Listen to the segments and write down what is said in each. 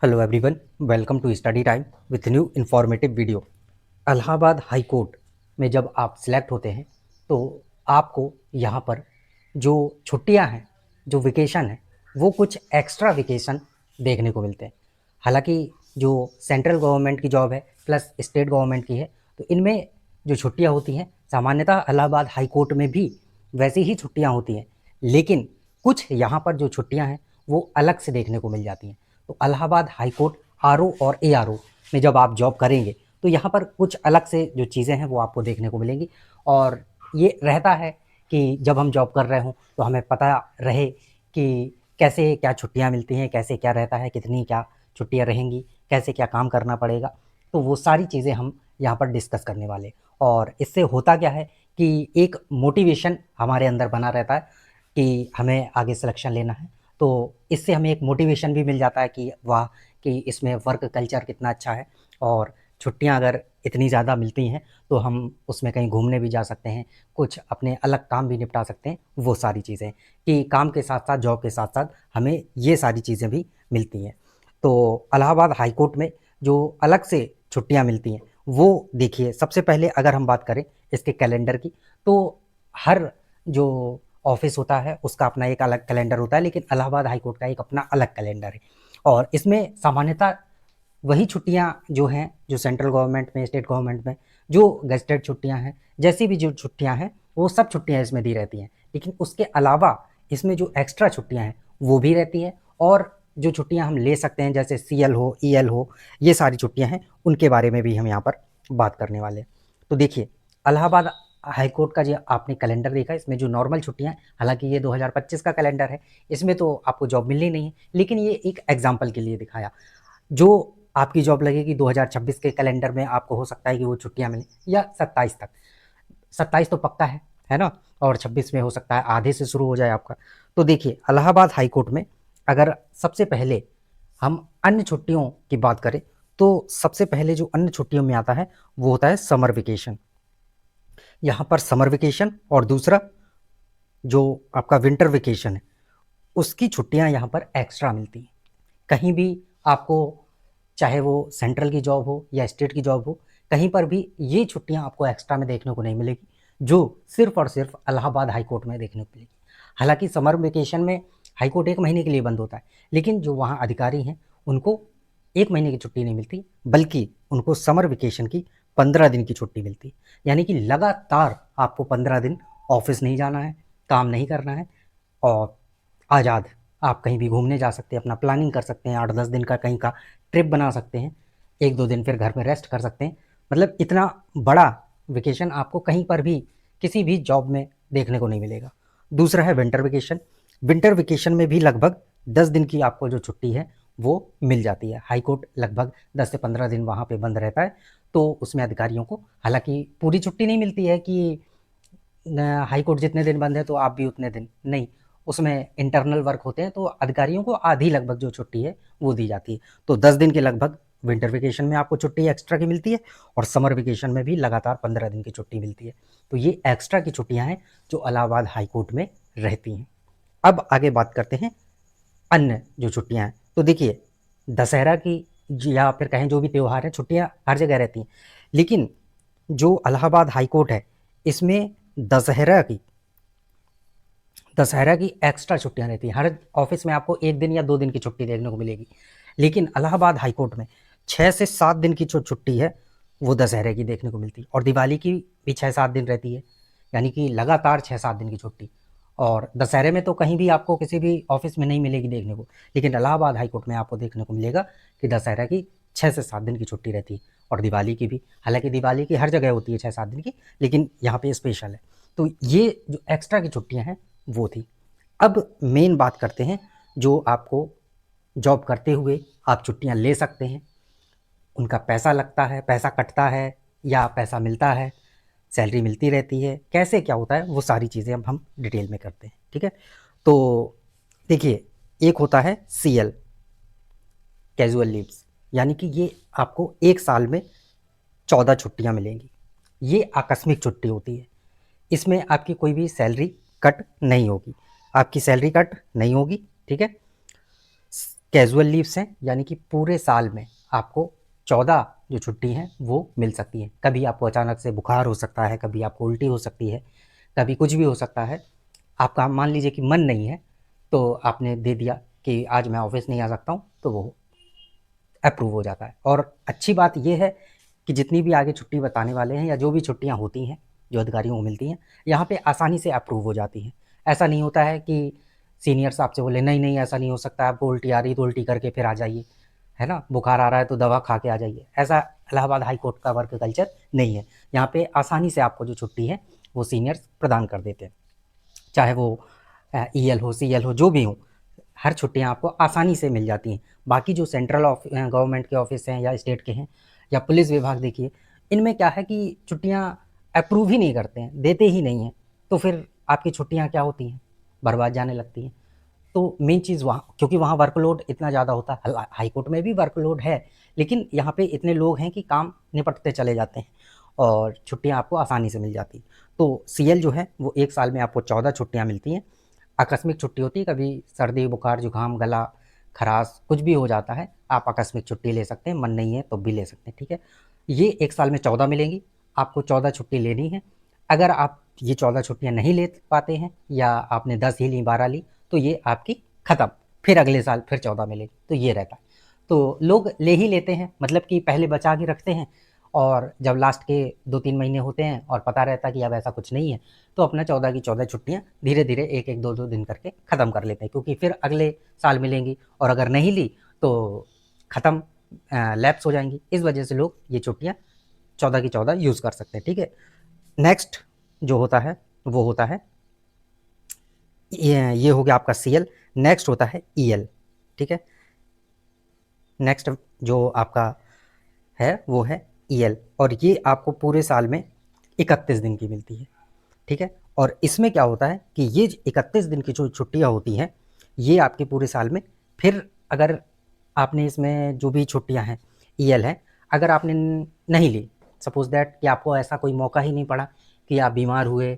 Hello everyone, welcome to study time with new informative video. Allahabad high court में जब आप select होते हैं तो आपको यहाँ पर जो छुट्टियाँ हैं, जो वेकेशन है, वो कुछ एक्स्ट्रा वेकेशन देखने को मिलते हैं। हालांकि जो सेंट्रल गवर्नमेंट की जॉब है प्लस स्टेट गवर्नमेंट की है, तो इनमें जो छुट्टियाँ होती हैं सामान्यतः इलाहाबाद हाई कोर्ट में भी वैसी ही छुट्टियाँ होती हैं, लेकिन कुछ यहाँ पर जो छुट्टियाँ हैं वो अलग से देखने को मिल जाती हैं। तो इलाहाबाद हाई कोर्ट आरओ और एआरओ में जब आप जॉब करेंगे तो यहाँ पर कुछ अलग से जो चीज़ें हैं वो आपको देखने को मिलेंगी। और ये रहता है कि जब हम जॉब कर रहे हों तो हमें पता रहे कि कैसे क्या छुट्टियाँ मिलती हैं, कैसे क्या रहता है, कितनी क्या छुट्टियाँ रहेंगी, कैसे क्या काम करना पड़ेगा। तो वो सारी चीज़ें हम यहाँ पर डिस्कस करने वाले। और इससे होता क्या है कि एक मोटिवेशन हमारे अंदर बना रहता है कि हमें आगे सिलेक्शन लेना है। तो इससे हमें एक मोटिवेशन भी मिल जाता है कि वाह, कि इसमें वर्क कल्चर कितना अच्छा है और छुट्टियां अगर इतनी ज़्यादा मिलती हैं तो हम उसमें कहीं घूमने भी जा सकते हैं, कुछ अपने अलग काम भी निपटा सकते हैं। वो सारी चीज़ें कि काम के साथ साथ, जॉब के साथ साथ हमें ये सारी चीज़ें भी मिलती हैं। तो इलाहाबाद हाई कोर्ट में जो अलग से छुट्टियां मिलती हैं वो देखिए, सबसे पहले अगर हम बात करें इसके कैलेंडर की, तो हर जो ऑफिस होता है उसका अपना एक अलग कैलेंडर होता है, लेकिन इलाहाबाद हाई कोर्ट का एक अपना अलग कैलेंडर है। और इसमें सामान्यतः वही छुट्टियां जो हैं, जो सेंट्रल गवर्नमेंट में, स्टेट गवर्नमेंट में जो गेस्टेड छुट्टियां हैं, जैसी भी जो छुट्टियां हैं वो सब छुट्टियां इसमें दी रहती हैं। लेकिन उसके अलावा इसमें जो एक्स्ट्रा छुट्टियां हैं वो भी रहती हैं। और जो छुट्टियां हम ले सकते हैं जैसे सीएल हो, ईएल हो, ये सारी छुट्टियां हैं, उनके बारे में भी हम यहाँ पर बात करने वाले हैं। तो देखिए, इलाहाबाद हाई कोर्ट का जो आपने कैलेंडर देखा, इसमें जो नॉर्मल छुट्टियां हैं, हालांकि ये 2025 का कैलेंडर है, इसमें तो आपको जॉब मिलनी नहीं है, लेकिन ये एक एग्जाम्पल के लिए दिखाया। जो आपकी जॉब लगेगी 2026 के कैलेंडर में, आपको हो सकता है कि वो छुट्टियां मिलें या 27 तक। 27 तो पक्का है ना? और 26 में हो सकता है आधे से शुरू हो जाए आपका। तो देखिए, इलाहाबाद हाई कोर्ट में अगर सबसे पहले हम अन्य छुट्टियों की बात करें तो सबसे पहले जो अन्य छुट्टियों में आता है वो होता है समर वेकेशन। यहाँ पर समर वेकेशन और दूसरा जो आपका विंटर वेकेशन है उसकी छुट्टियाँ यहाँ पर एक्स्ट्रा मिलती हैं। कहीं भी आपको, चाहे वो सेंट्रल की जॉब हो या स्टेट की जॉब हो, कहीं पर भी ये छुट्टियाँ आपको एक्स्ट्रा में देखने को नहीं मिलेगी, जो सिर्फ और सिर्फ इलाहाबाद हाई कोर्ट में देखने को मिलेगी। हालांकि समर वेकेशन में हाई कोर्ट 1 महीने के लिए बंद होता है, लेकिन जो वहाँ अधिकारी हैं उनको 1 महीने की छुट्टी नहीं मिलती, बल्कि उनको समर वेकेशन की 15 दिन की छुट्टी मिलती है। यानी कि लगातार आपको 15 दिन ऑफिस नहीं जाना है, काम नहीं करना है, और आज़ाद आप कहीं भी घूमने जा सकते हैं, अपना प्लानिंग कर सकते हैं, 8-10 दिन का कहीं का ट्रिप बना सकते हैं, 1-2 दिन फिर घर में रेस्ट कर सकते हैं। मतलब इतना बड़ा वेकेशन आपको कहीं पर भी किसी भी जॉब में देखने को नहीं मिलेगा। दूसरा है विंटर वेकेशन। विंटर वेकेशन में भी लगभग 10 दिन की आपको जो छुट्टी है वो मिल जाती है। हाई कोर्ट लगभग 10 से 15 दिन वहाँ पे बंद रहता है, तो उसमें अधिकारियों को हालांकि पूरी छुट्टी नहीं मिलती है कि हाई कोर्ट जितने दिन बंद है तो आप भी उतने दिन नहीं, उसमें इंटरनल वर्क होते हैं, तो अधिकारियों को आधी लगभग जो छुट्टी है वो दी जाती है। तो 10 दिन के लगभग विंटर वेकेशन में आपको छुट्टी एक्स्ट्रा की मिलती है, और समर वेकेशन में भी लगातार 15 दिन की छुट्टी मिलती है। तो ये एक्स्ट्रा की छुट्टियां हैं जो इलाहाबाद हाई कोर्ट में रहती हैं। अब आगे बात करते हैं अन्य जो छुट्टियां हैं। तो देखिए, दशहरा की या फिर कहें जो भी त्यौहार हैं, छुट्टियां हर जगह रहती हैं, लेकिन जो इलाहाबाद हाई कोर्ट है इसमें दशहरा की दशहरा की एक्स्ट्रा छुट्टियां रहती हैं। हर ऑफिस में आपको 1 दिन या 2 दिन की छुट्टी देखने को मिलेगी, लेकिन इलाहाबाद हाई कोर्ट में 6 से 7 दिन की जो छुट्टी है वो दशहरे की देखने को मिलती है, और दिवाली की भी 6-7 दिन रहती है, यानी कि लगातार 6-7 दिन की छुट्टी। और दशहरे में तो कहीं भी आपको किसी भी ऑफिस में नहीं मिलेगी देखने को, लेकिन इलाहाबाद हाई कोर्ट में आपको देखने को मिलेगा कि दशहरा की 6 से 7 दिन की छुट्टी रहती है, और दिवाली की भी। हालांकि दिवाली की हर जगह होती है 6-7 दिन की, लेकिन यहाँ पे स्पेशल है। तो ये जो एक्स्ट्रा की छुट्टियाँ हैं वो थी। अब मेन बात करते हैं, जो आपको जॉब करते हुए आप छुट्टियां ले सकते हैं, उनका पैसा लगता है, पैसा कटता है या पैसा मिलता है, सैलरी मिलती रहती है, कैसे क्या होता है, वो सारी चीज़ें अब हम डिटेल में करते हैं। ठीक है? तो देखिए, एक होता है सीएल, कैजुअल लीव्स, यानी कि ये आपको 1 साल में 14 छुट्टियां मिलेंगी। ये आकस्मिक छुट्टी होती है, इसमें आपकी कोई भी सैलरी कट नहीं होगी, आपकी सैलरी कट नहीं होगी। ठीक है? कैजुअल लीव्स हैं, यानी कि पूरे साल में आपको 14 जो छुट्टी हैं वो मिल सकती हैं। कभी आपको अचानक से बुखार हो सकता है, कभी आपको उल्टी हो सकती है, कभी कुछ भी हो सकता है। आपका मान लीजिए कि मन नहीं है, तो आपने दे दिया कि आज मैं ऑफिस नहीं आ सकता हूँ, तो वो अप्रूव हो जाता है। और अच्छी बात ये है कि जितनी भी आगे छुट्टी बताने वाले हैं या जो भी छुट्टियाँ होती हैं जो अधिकारियों को मिलती हैं, यहाँ पे आसानी से अप्रूव हो जाती हैं। ऐसा नहीं होता है कि सीनियर्स आपसे बोले नहीं नहीं ऐसा नहीं हो सकता, आपको उल्टी आ रही है तो उल्टी करके फिर आ जाइए, है ना, बुखार आ रहा है तो दवा खा के आ जाइए। ऐसा इलाहाबाद हाई कोर्ट का वर्क कल्चर नहीं है। यहाँ पे आसानी से आपको जो छुट्टी है वो सीनियर्स प्रदान कर देते हैं, चाहे वो ईएल हो, सीएल हो, जो भी हो, हर छुट्टियां आपको आसानी से मिल जाती हैं। बाकी जो सेंट्रल गवर्नमेंट के ऑफिस हैं या स्टेट के हैं या पुलिस विभाग देखिए, इनमें क्या है कि छुट्टियां अप्रूव ही नहीं करते हैं, देते ही नहीं हैं, तो फिर आपकी छुट्टियां क्या होती हैं, बर्बाद जाने लगती हैं। तो मेन चीज़ वहाँ, क्योंकि वहाँ वर्कलोड इतना ज़्यादा होता है, हाई कोर्ट में भी वर्कलोड है, लेकिन यहाँ पे इतने लोग हैं कि काम निपटते चले जाते हैं और छुट्टियाँ आपको आसानी से मिल जाती हैं। तो सीएल जो है वो एक साल में आपको 14 छुट्टियाँ मिलती हैं। आकस्मिक छुट्टी होती है, कभी सर्दी बुखार जुकाम गला खराश कुछ भी हो जाता है, आप आकस्मिक छुट्टी ले सकते हैं, मन नहीं है तो भी ले सकते हैं, ठीक है। ये एक साल में 14 मिलेंगी, आपको 14 छुट्टी लेनी है। अगर आप ये 14 छुट्टियाँ नहीं ले पाते हैं या आपने 10 ही ली 12 ली, तो ये आपकी ख़त्म, फिर अगले साल फिर 14 मिलेगी, तो ये रहता है। तो लोग ले ही लेते हैं, मतलब कि पहले बचा के रखते हैं और जब लास्ट के 2-3 महीने होते हैं और पता रहता है कि अब ऐसा कुछ नहीं है, तो अपना 14 की 14 छुट्टियाँ धीरे-धीरे 1-1, 2-2 दिन करके ख़त्म कर लेते हैं, क्योंकि फिर अगले साल मिलेंगी और अगर नहीं ली तो ख़त्म, लैप्स हो जाएँगी। इस वजह से लोग ये छुट्टियाँ 14 की 14 यूज़ कर सकते हैं, ठीक है। नेक्स्ट जो होता है वो होता है, ये हो गया आपका सीएल। नेक्स्ट होता है ईएल, ठीक है। नेक्स्ट जो आपका है वो है ईएल, और ये आपको पूरे साल में 31 दिन की मिलती है, ठीक है। और इसमें क्या होता है कि ये 31 दिन की जो छुट्टियाँ होती हैं, ये आपके पूरे साल में, फिर अगर आपने इसमें जो भी छुट्टियाँ हैं ईएल हैं, अगर आपने नहीं ली, सपोज दैट कि आपको ऐसा कोई मौका ही नहीं पड़ा कि आप बीमार हुए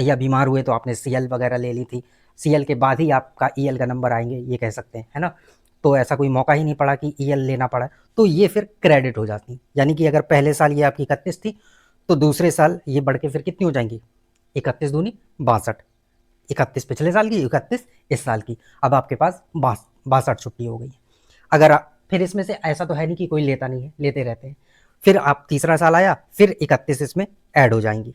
या बीमार हुए तो आपने सीएल वगैरह ले ली थी, सीएल के बाद ही आपका ईएल का नंबर आएंगे, ये कह सकते हैं, है ना। तो ऐसा कोई मौका ही नहीं पड़ा कि ईएल लेना पड़ा, तो ये फिर क्रेडिट हो जाती, यानी कि अगर पहले साल ये आपकी 31 थी, तो दूसरे साल ये बढ़ के फिर कितनी हो जाएंगी, 31 दूनी 62, 31 पिछले साल की, 31 इस साल की, अब आपके पास 62 छुट्टी हो गई। अगर फिर इसमें से ऐसा तो है नहीं कि कोई लेता नहीं है, लेते रहते हैं। फिर आप तीसरा साल आया, फिर 31 इसमें ऐड हो जाएंगी,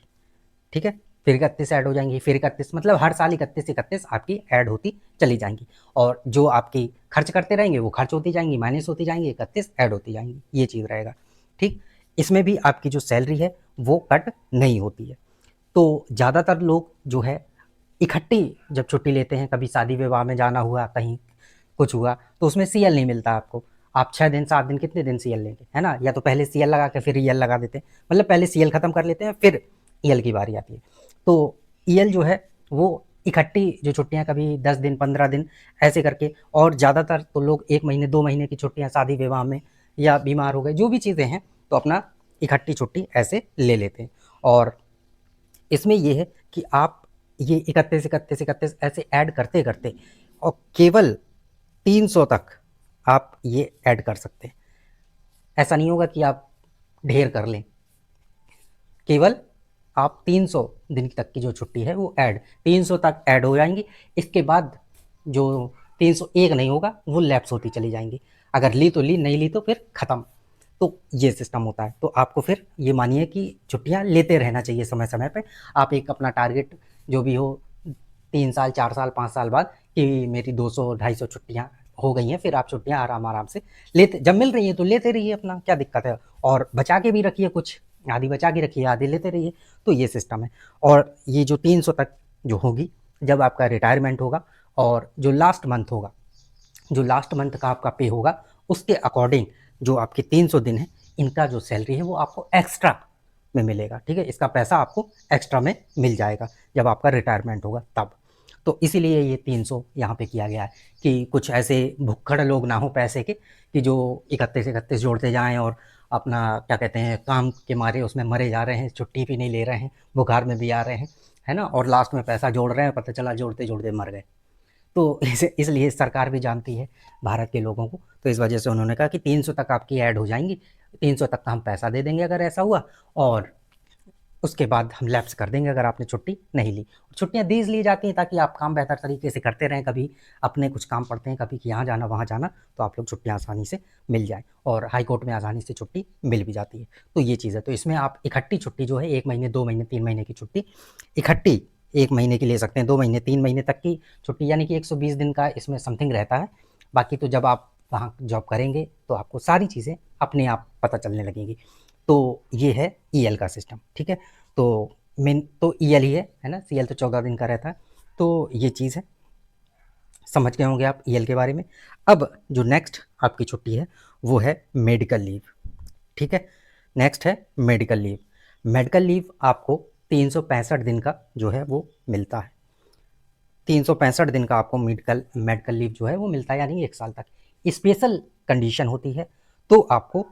ठीक है। फिर 31 ऐड हो जाएंगी, फिर 31, मतलब हर साल 31 आपकी ऐड होती चली जाएंगी, और जो आपकी खर्च करते रहेंगे वो खर्च होती जाएंगी, माइनस होती जाएंगी, 31 ऐड होती जाएंगी, ये चीज़ रहेगा, ठीक। इसमें भी आपकी जो सैलरी है वो कट नहीं होती है। तो ज़्यादातर लोग जो है इकट्ठी जब छुट्टी लेते हैं, कभी शादी विवाह में जाना हुआ, कहीं कुछ हुआ, तो उसमें सीएल नहीं मिलता आपको। आप 6 दिन 7 दिन कितने दिन सीएल लेंगे, है ना, या तो पहले सीएल लगा के फिर ईएल लगा देते हैं, मतलब पहले सीएल ख़त्म कर लेते हैं फिर ईएल की बारी आती है। तो ईएल जो है वो इकट्ठी जो छुट्टियाँ, कभी 10 दिन 15 दिन ऐसे करके, और ज़्यादातर तो लोग 1 महीने 2 महीने की छुट्टियाँ शादी विवाह में या बीमार हो गए, जो भी चीज़ें हैं, तो अपना इकट्ठी छुट्टी ऐसे ले लेते हैं। और इसमें ये है कि आप ये 31 ऐसे ऐड करते करते और केवल 300 तक आप ये ऐड कर सकते हैं। ऐसा नहीं होगा कि आप ढेर कर लें, केवल आप 300 दिन तक की जो छुट्टी है वो ऐड 300 तक ऐड हो जाएंगी। इसके बाद जो 301 नहीं होगा वो लैप्स होती चली जाएंगी, अगर ली तो ली, नहीं ली तो फिर ख़त्म। तो ये सिस्टम होता है। तो आपको फिर ये मानिए कि छुट्टियां लेते रहना चाहिए समय समय पे। आप एक अपना टारगेट जो भी हो, 3 साल 4 साल 5 साल बाद, कि मेरी 200-250 छुट्टियां हो गई हैं, फिर आप छुट्टियां आराम आराम से लेते, जब मिल रही हैं तो लेते रहिए, अपना क्या दिक्कत है। और बचा के भी रखिए, कुछ आधी बचा के रखिए, आधी लेते रहिए। तो ये सिस्टम है। और ये जो 300 तक जो होगी, जब आपका रिटायरमेंट होगा और जो लास्ट मंथ होगा, जो लास्ट मंथ का आपका पे होगा, उसके अकॉर्डिंग जो आपके 300 दिन है, इनका जो सैलरी है वो आपको एक्स्ट्रा में मिलेगा, ठीक है। इसका पैसा आपको एक्स्ट्रा में मिल जाएगा जब आपका रिटायरमेंट होगा तब। तो इसीलिए ये 300 यहाँ पे किया गया है कि कुछ ऐसे भुक्खड़ लोग ना हो पैसे के, कि जो 31 जोड़ते जाएं और अपना क्या कहते हैं, काम के मारे उसमें मरे जा रहे हैं, छुट्टी भी नहीं ले रहे हैं, बुखार में भी आ रहे हैं, है ना, और लास्ट में पैसा जोड़ रहे हैं, पता चला जोड़ते जोड़ते मर गए। तो इसलिए सरकार भी जानती है भारत के लोगों को, तो इस वजह से उन्होंने कहा कि 300 तक आपकी ऐड हो जाएंगी, 300 तक का हम पैसा दे देंगे अगर ऐसा हुआ, और उसके बाद हम लैप्स कर देंगे अगर आपने छुट्टी नहीं ली। छुट्टियाँ दी इसलिए जाती हैं ताकि आप काम बेहतर तरीके से करते रहें, कभी अपने कुछ काम पड़ते हैं, कभी कि यहाँ जाना वहाँ जाना, तो आप लोग छुट्टियाँ आसानी से मिल जाए, और हाई कोर्ट में आसानी से छुट्टी मिल भी जाती है। तो ये चीज़ है, तो इसमें आप इकट्ठी छुट्टी जो है 1 महीने, 2 महीने, 3 महीने की छुट्टी इकट्ठी 1 महीने की ले सकते हैं, 2 महीने, 3 महीने तक की छुट्टी, यानी कि 120 दिन का इसमें समथिंग रहता है। बाकी तो जब आप वहाँ जॉब करेंगे तो आपको सारी चीज़ें अपने आप पता चलने लगेंगी। तो ये है ईएल का सिस्टम, ठीक है। तो मेन तो ईएल ही है ना, सीएल तो 14 दिन का रहता है। तो ये चीज़ है, समझ गए होंगे आप ईएल के बारे में। अब जो नेक्स्ट आपकी छुट्टी है वो है मेडिकल लीव, ठीक है। नेक्स्ट है मेडिकल लीव। मेडिकल लीव आपको 365 दिन का जो है वो मिलता है, 365 दिन का आपको मेडिकल मेडिकल लीव जो है वो मिलता है, यानी 1 साल तक। स्पेशल कंडीशन होती है तो आपको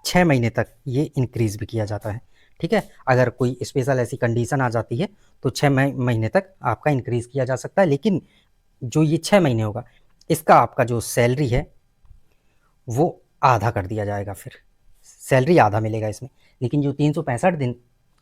6 महीने तक ये इंक्रीज़ भी किया जाता है, ठीक है। अगर कोई स्पेशल ऐसी कंडीशन आ जाती है तो 6 महीने तक आपका इंक्रीज़ किया जा सकता है, लेकिन जो ये 6 महीने होगा इसका आपका जो सैलरी है वो आधा कर दिया जाएगा, फिर सैलरी आधा मिलेगा इसमें। लेकिन जो 365 दिन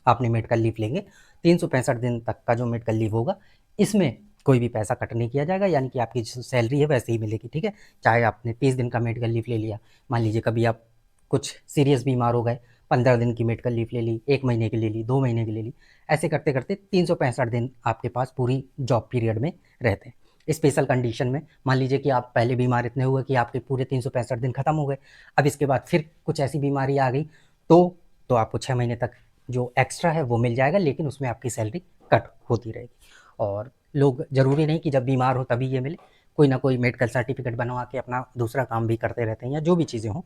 आपने मेडिकल लीव लेंगे, 365 दिन तक का जो मेडिकल लीव होगा इसमें कोई भी पैसा कट नहीं किया जाएगा, यानी कि आपकी जो सैलरी है वैसे ही मिलेगी, ठीक है। चाहे आपने 30 दिन का मेडिकल लीव ले लिया, मान लीजिए कभी आप कुछ सीरियस बीमार हो गए, 15 दिन की मेडिकल लीव ले ली, 1 महीने की ले ली, 2 महीने की ले ली, ऐसे करते करते 365 दिन आपके पास पूरी जॉब पीरियड में रहते हैं। स्पेशल कंडीशन में मान लीजिए कि आप पहले बीमार इतने हुए कि आपके पूरे 365 दिन खत्म हो गए, अब इसके बाद फिर कुछ ऐसी बीमारी आ गई तो आपको 6 महीने तक जो एक्स्ट्रा है वो मिल जाएगा, लेकिन उसमें आपकी सैलरी कट होती रहेगी। और लोग ज़रूरी नहीं कि जब बीमार हो तभी ये मिले, कोई ना कोई मेडिकल सर्टिफिकेट बनवा के अपना दूसरा काम भी करते रहते हैं, या जो भी चीज़ें हों।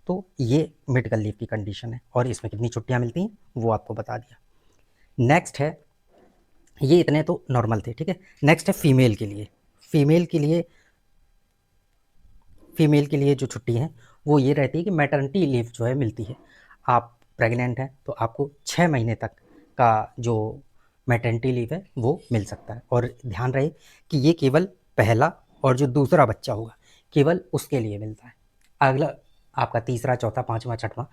तो ये मेडिकल लीव की कंडीशन है, और इसमें कितनी छुट्टियाँ मिलती हैं वो आपको बता दिया। नेक्स्ट है, ये इतने तो नॉर्मल थे, ठीक है। नेक्स्ट है फीमेल के लिए। फीमेल के लिए फीमेल के लिए जो छुट्टी है वो ये रहती है कि मैटरनिटी लीव जो है मिलती है। आप प्रेग्नेंट हैं तो आपको 6 महीने तक का जो मैटरनिटी लीव है वो मिल सकता है, और ध्यान रहे कि ये केवल पहला और जो दूसरा बच्चा होगा केवल उसके लिए मिलता है। अगला आपका तीसरा, चौथा, पाँचवा, छठवां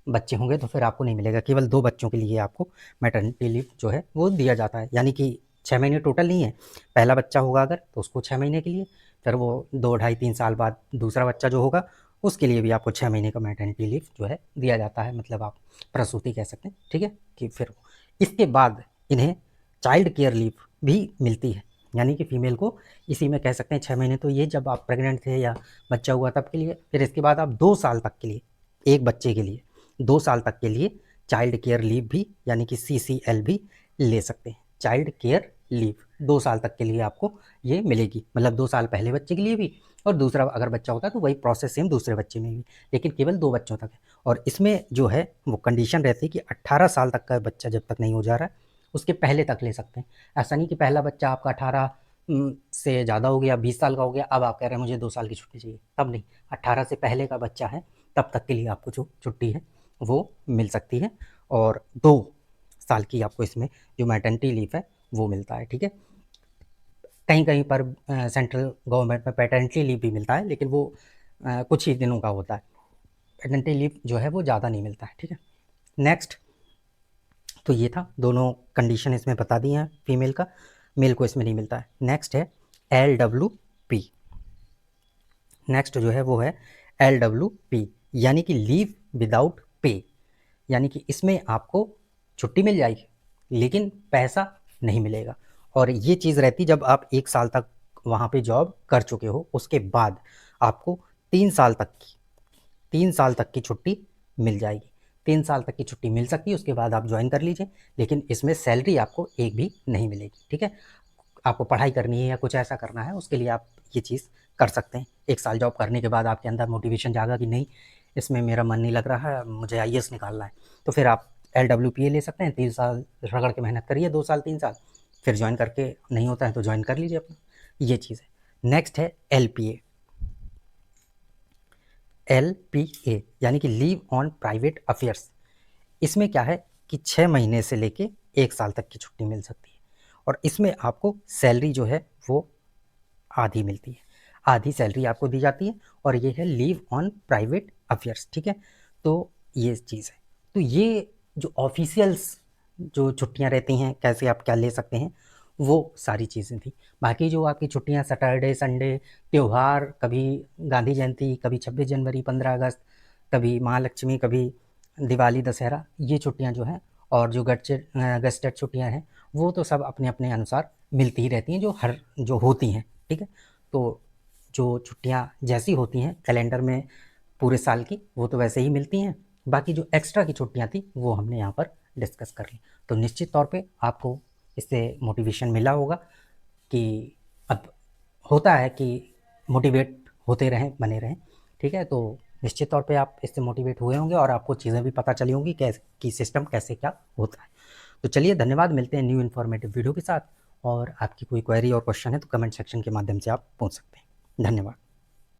बच्चे होंगे तो फिर आपको नहीं मिलेगा, केवल 2 बच्चों के लिए आपको मैटरनिटी लीव जो है वो दिया जाता है, यानी कि 6 महीने टोटल नहीं है। पहला बच्चा होगा अगर तो उसको 6 महीने के लिए, फिर वो 2 ढाई 3 साल बाद दूसरा बच्चा जो होगा उसके लिए भी आपको 6 महीने का मैटरनिटी लीव जो है दिया जाता है, मतलब आप प्रसूति कह सकते हैं, ठीक है। कि फिर इसके बाद इन्हें चाइल्ड केयर लीव भी मिलती है, यानी कि फ़ीमेल को इसी में कह सकते हैं 6 महीने तो ये जब आप प्रेग्नेंट थे या बच्चा हुआ तब के लिए, फिर इसके बाद आप 2 साल तक के लिए, एक बच्चे के लिए 2 साल तक के लिए चाइल्ड केयर लीव भी, यानी कि CCL भी ले सकते हैं। चाइल्ड केयर लीव 2 साल तक के लिए आपको ये मिलेगी, मतलब 2 साल पहले बच्चे के लिए भी, और दूसरा अगर बच्चा होता है तो वही प्रोसेस सेम दूसरे बच्चे में भी, लेकिन केवल 2 बच्चों तक है। और इसमें जो है वो कंडीशन रहती है कि 18 साल तक का बच्चा जब तक नहीं हो जा रहा है उसके पहले तक ले सकते हैं। ऐसा नहीं कि पहला बच्चा आपका 18 से ज़्यादा हो गया, 20 साल का हो गया, अब आप कह रहे हैं मुझे 2 साल की छुट्टी चाहिए, तब नहीं। 18 से पहले का बच्चा है तब तक के लिए आपको जो छुट्टी है वो मिल सकती है, और 2 साल की आपको इसमें जो मैटरनिटी लीव है वो मिलता है, ठीक है। कहीं कहीं पर सेंट्रल गवर्नमेंट में पैटर्निटी लीव भी मिलता है, लेकिन वो कुछ ही दिनों का होता है। पैटर्निटी लीव जो है वो ज़्यादा नहीं मिलता है, ठीक है। नेक्स्ट, तो ये था, दोनों कंडीशन इसमें बता दी हैं फीमेल का, मेल को इसमें नहीं मिलता है। नेक्स्ट है LWP। नेक्स्ट जो है वो है LWP, यानी कि लीव विदाउट पे, यानी कि इसमें आपको छुट्टी मिल जाएगी लेकिन पैसा नहीं मिलेगा। और ये चीज़ रहती जब आप 1 साल तक वहाँ पे जॉब कर चुके हो, उसके बाद आपको 3 साल तक की 3 साल तक की छुट्टी मिल जाएगी। 3 साल तक की छुट्टी मिल सकती है, उसके बाद आप ज्वाइन कर लीजिए, लेकिन इसमें सैलरी आपको एक भी नहीं मिलेगी, ठीक है। आपको पढ़ाई करनी है या कुछ ऐसा करना है उसके लिए आप ये चीज़ कर सकते हैं। 1 साल जॉब करने के बाद आपके अंदर मोटिवेशन जागा कि नहीं, इसमें मेरा मन नहीं लग रहा है, मुझे IAS निकालना है, तो फिर आप LWPA ले सकते हैं। 3 साल रगड़ के मेहनत करिए, 2 साल 3 साल, फिर ज्वाइन करके नहीं होता है तो ज्वाइन कर लीजिए अपना, ये चीज़ है। नेक्स्ट है LPA। LPA यानी कि लीव ऑन प्राइवेट अफेयर्स। इसमें क्या है कि 6 महीने से लेके 1 साल तक की छुट्टी मिल सकती है, और इसमें आपको सैलरी जो है वो आधी मिलती है, आधी सैलरी आपको दी जाती है। और ये है लीव ऑन प्राइवेट अफेयर्स, ठीक है। तो ये चीज़ है। तो ये जो ऑफिशियल्स जो छुट्टियां रहती हैं, कैसे आप क्या ले सकते हैं, वो सारी चीज़ें थी। बाकी जो आपकी छुट्टियां सैटरडे संडे, त्यौहार, कभी गांधी जयंती, कभी 26 जनवरी, 15 अगस्त, कभी महालक्ष्मी, कभी दिवाली, दशहरा, ये छुट्टियां जो हैं, और जो गस्टेड छुट्टियां हैं, वो तो सब अपने अपने अनुसार मिलती ही रहती हैं, जो होती हैं, ठीक है। तो जो छुट्टियां जैसी होती हैं कैलेंडर में पूरे साल की, वो तो वैसे ही मिलती हैं। बाकी जो एक्स्ट्रा की छुट्टियां थी वो हमने यहाँ पर डिस्कस कर ली। तो निश्चित तौर पे आपको इससे मोटिवेशन मिला होगा कि अब होता है कि मोटिवेट होते रहें, बने रहें, ठीक है। तो निश्चित तौर पे आप इससे मोटिवेट हुए होंगे और आपको चीज़ें भी पता चली होंगी कैसे कि सिस्टम कैसे क्या होता है। तो चलिए, धन्यवाद, मिलते हैं न्यू इन्फॉर्मेटिव वीडियो के साथ। और आपकी कोई क्वेरी और क्वेश्चन है तो कमेंट सेक्शन के माध्यम से आप पूछ सकते हैं। धन्यवाद।